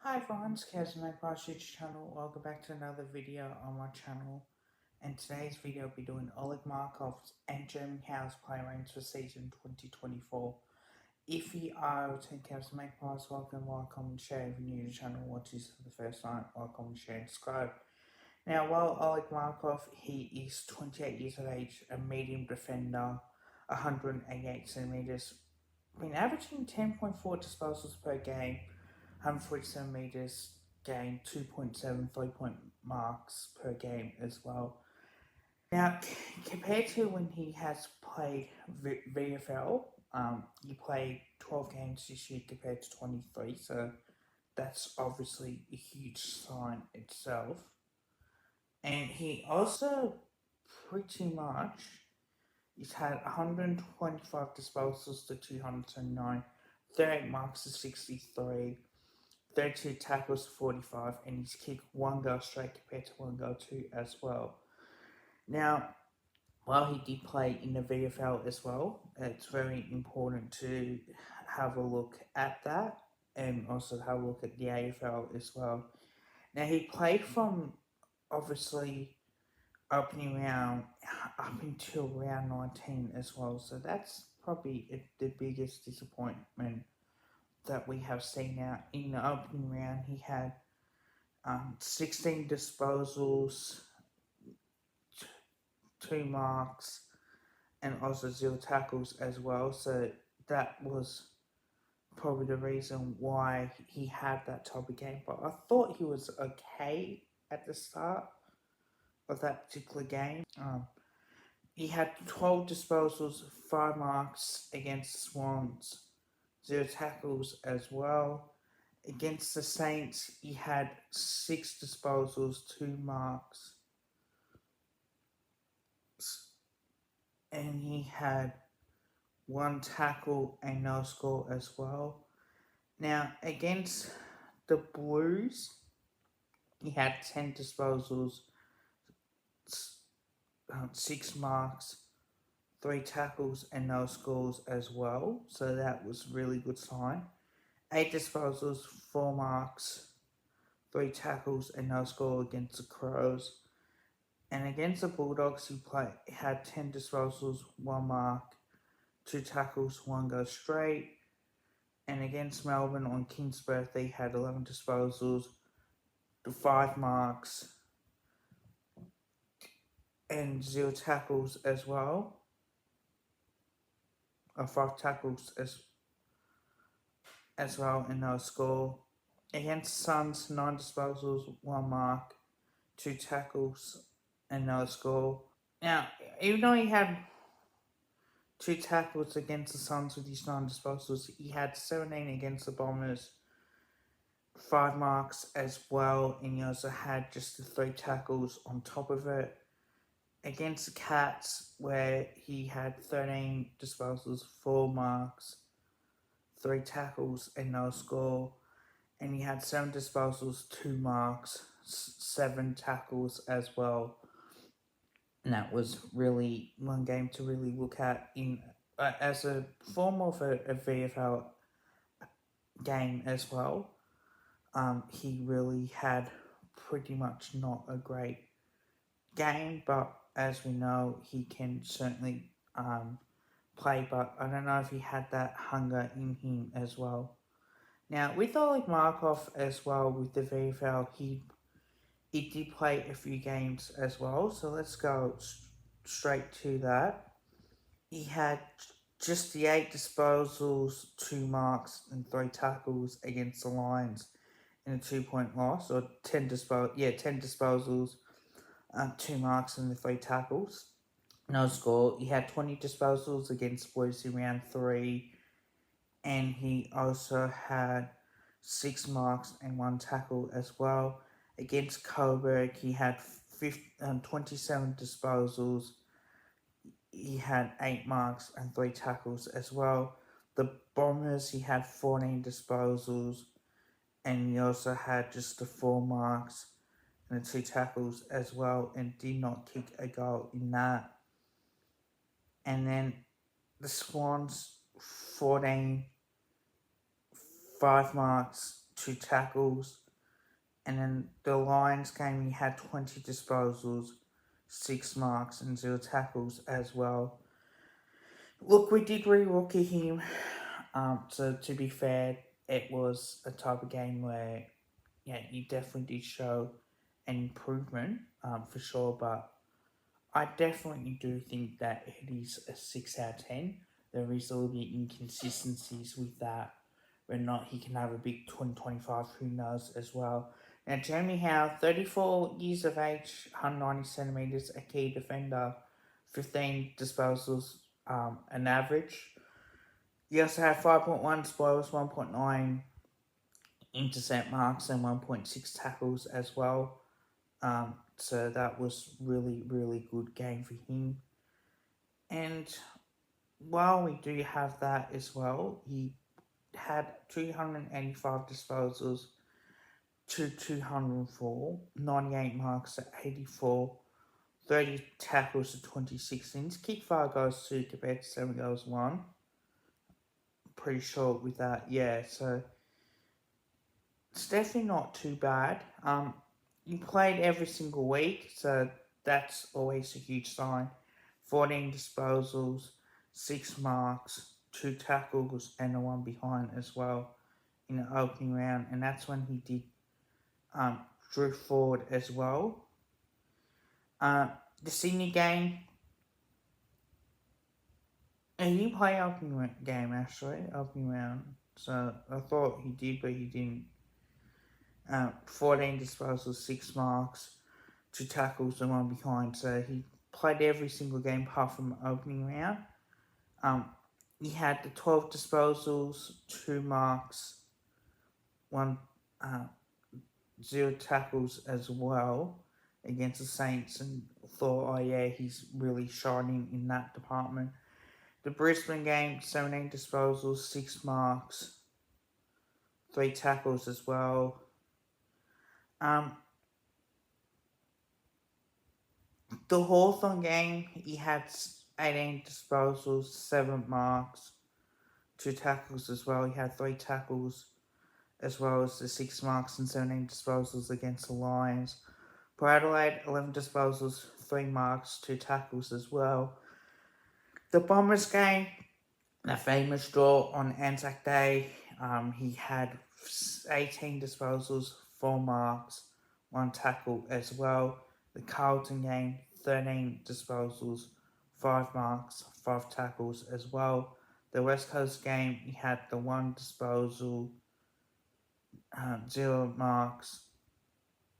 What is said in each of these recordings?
Hi everyone, it's Kaz from my YouTube channel. Welcome back to another video on my channel. And today's video will be doing Oleg Markov's and Jeremy Howe's play ranks for season 2024. If you are returning Kaz from Magpies, welcome, like, comment, share. If you're new to the channel, watch this for the first time, like, comment, share, and subscribe. Now, while Oleg Markov, he is 28 years of age, a medium defender, 188 centimeters, been averaging 10.4 disposals per game, 147 meters, gained 2.7 3-point marks per game as well. Now, compared to when he has played VFL, he played 12 games this year compared to 23, so that's obviously a huge sign itself. And he also pretty much he's had 125 disposals to 209, 38 marks to 63, 32 tackles to 45, and he's kicked one goal straight compared to one goal two as well. Now, while he did play in the VFL as well, it's very important to have a look at that and also have a look at the AFL as well. Now, he played from obviously opening round up until round 19 as well, so that's probably the biggest disappointment that we have seen out. In the opening round, he had 16 disposals, 2 marks, and also 0 tackles as well. So that was probably the reason why he had that type of game. But I thought he was okay at the start of that particular game. He had 12 disposals, 5 marks against Swans, 0 tackles as well. Against the Saints, he had 6 disposals, 2 marks, and he had 1 tackle and no score as well. Now, against the Blues, he had 10 disposals, 6 marks, 3 tackles and no scores as well. So that was a really good sign. 8 disposals, 4 marks, 3 tackles and no score against the Crows. And against the Bulldogs, he had 10 disposals, 1 mark, 2 tackles, 1 go straight. And against Melbourne on King's birthday, he had 11 disposals, 5 marks, and 0 tackles as well. 5 tackles as well, and no score. Against Suns, 9 disposals, 1 mark, 2 tackles, and no score. Now, even though he had 2 tackles against the Suns with his 9 disposals, he had 17 against the Bombers, 5 marks as well, and he also had just the 3 tackles on top of it. Against the Cats, where he had 13 disposals, 4 marks, 3 tackles, and no score. And he had 7 disposals, 2 marks, 7 tackles as well. And that was really one game to really look at in as a form of a VFL game as well. He really had pretty much not a great game, but as we know, he can certainly play, but I don't know if he had that hunger in him as well. Now, with Oleg Markov as well, with the VFL, he did play a few games as well, so let's go straight to that. He had just the 8 disposals, 2 marks, and 3 tackles against the Lions in a 2-point loss, or 10 disposals, 2 marks, and the 3 tackles. No score. He had 20 disposals against Blues in round 3, and he also had 6 marks and 1 tackle as well. Against Coburg, he had 27 disposals. He had 8 marks and 3 tackles as well. The Bombers, he had 14 disposals, and he also had just the 4 marks and the 2 tackles as well, and did not kick a goal in that. And then the Swans, 14, 5 marks, 2 tackles. And then the Lions game, he had 20 disposals, 6 marks, and 0 tackles as well. Look, we did re-rookie him. So to be fair, it was a type of game where, yeah, you definitely did show an improvement, for sure. But I definitely do think that it is a 6 out of 10. There is a little bit inconsistencies with that. Whether or not he can have a big 2025, who knows as well. Now, Jeremy Howe, 34 years of age, 190 centimetres, a key defender, 15 disposals, an average. He also had 5.1 spoils, 1.9 intercept marks, and 1.6 tackles as well. So that was really, really good game for him. And while we do have that as well, he had 385 disposals to 204, 98 marks at 84, 30 tackles to 26. And his kick 5 goals 2 compared to 7 goals 1. Pretty short with that, yeah. So it's definitely not too bad. You played every single week, so that's always a huge sign. 14 disposals, 6 marks, 2 tackles, and a 1 behind as well in the opening round. And that's when he did drift forward as well. The Sydney game, he didn't play opening game actually, opening round. So I thought he did, but he didn't. 14 disposals, 6 marks, 2 tackles, and 1 behind. So he played every single game apart from the opening round. He had the 12 disposals, 2 marks, 0 tackles as well against the Saints, and thought, oh yeah, he's really shining in that department. The Brisbane game, 17 disposals, 6 marks, 3 tackles as well. The Hawthorn game, he had 18 disposals, 7 marks, 2 tackles as well. He had 3 tackles as well as the 6 marks and 17 disposals against the Lions. For Adelaide, 11 disposals, 3 marks, 2 tackles as well. The Bombers game, the famous draw on Anzac Day, he had 18 disposals, 4 marks, 1 tackle as well. The Carlton game, 13 disposals, 5 marks, 5 tackles as well. The West Coast game, he had the 1 disposal, 0 marks,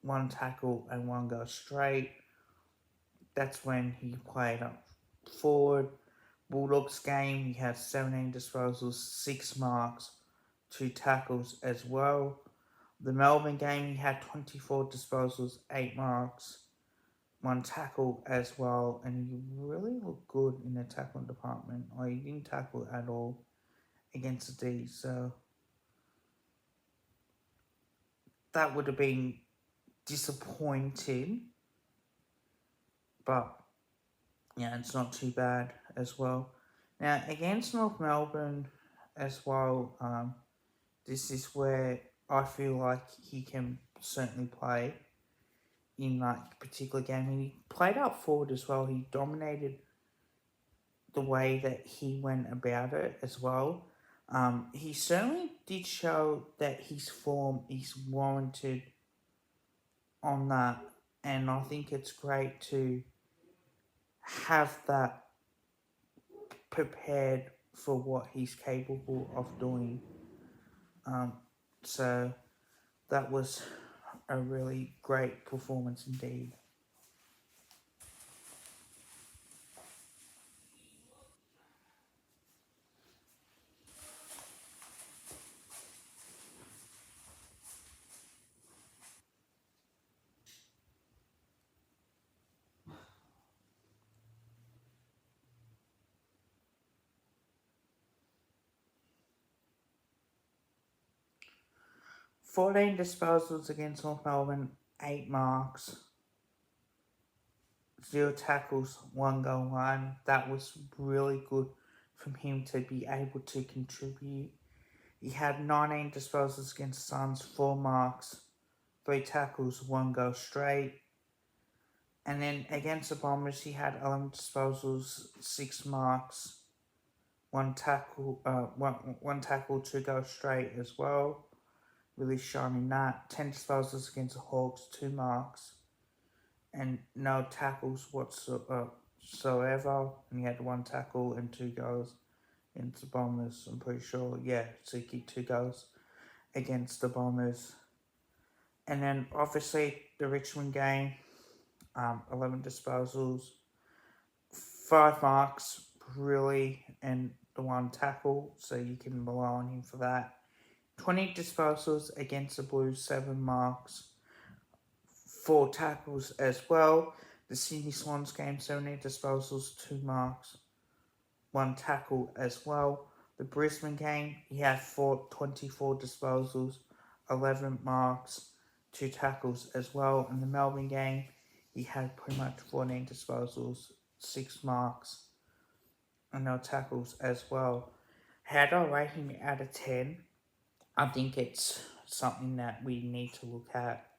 1 tackle, and 1 go straight. That's when he played up forward. Bulldogs game, he had 17 disposals, 6 marks, 2 tackles as well. The Melbourne game, he had 24 disposals, 8 marks, 1 tackle as well, and he really looked good in the tackling department. He didn't tackle at all against the D, so that would have been disappointing, but yeah, it's not too bad as well. Now, against North Melbourne as well, this is where I feel like he can certainly play in that particular game. And he played up forward as well. He dominated the way that he went about it as well. He certainly did show that his form is warranted on that. And I think it's great to have that prepared for what he's capable of doing. So that was a really great performance indeed. "14 disposals against North Melbourne, 8 marks, 0 tackles, 1 goal line." That was really good from him to be able to contribute He had 19 disposals against the Suns, 4 marks, 3 tackles, 1 goal straight. And then against the Bombers, he had 11 disposals, 6 marks, 1 tackle, 2 goals straight as well. Really shining that. 10 disposals against the Hawks, 2 marks, and no tackles whatsoever. And he had 1 tackle and 2 goals against the Bombers, I'm pretty sure. Yeah, so he kicked 2 goals against the Bombers. And then obviously the Richmond game, 11 disposals, 5 marks, really, and the 1 tackle, so you can rely on him for that. 20 disposals against the Blues, 7 marks, 4 tackles as well. The Sydney Swans game, 17 disposals, 2 marks, 1 tackle as well. The Brisbane game, he had 24 disposals, 11 marks, 2 tackles as well. In the Melbourne game, he had pretty much 14 disposals, 6 marks, and no tackles as well. How do I rate him out of 10? I think it's something that we need to look at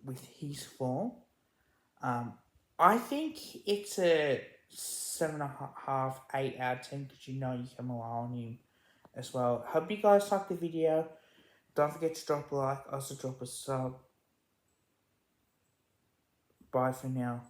with his form. I think it's a 7.5, 8 out of 10 because you know you can rely on him as well. Hope you guys liked the video. Don't forget to drop a like, also drop a sub. Bye for now.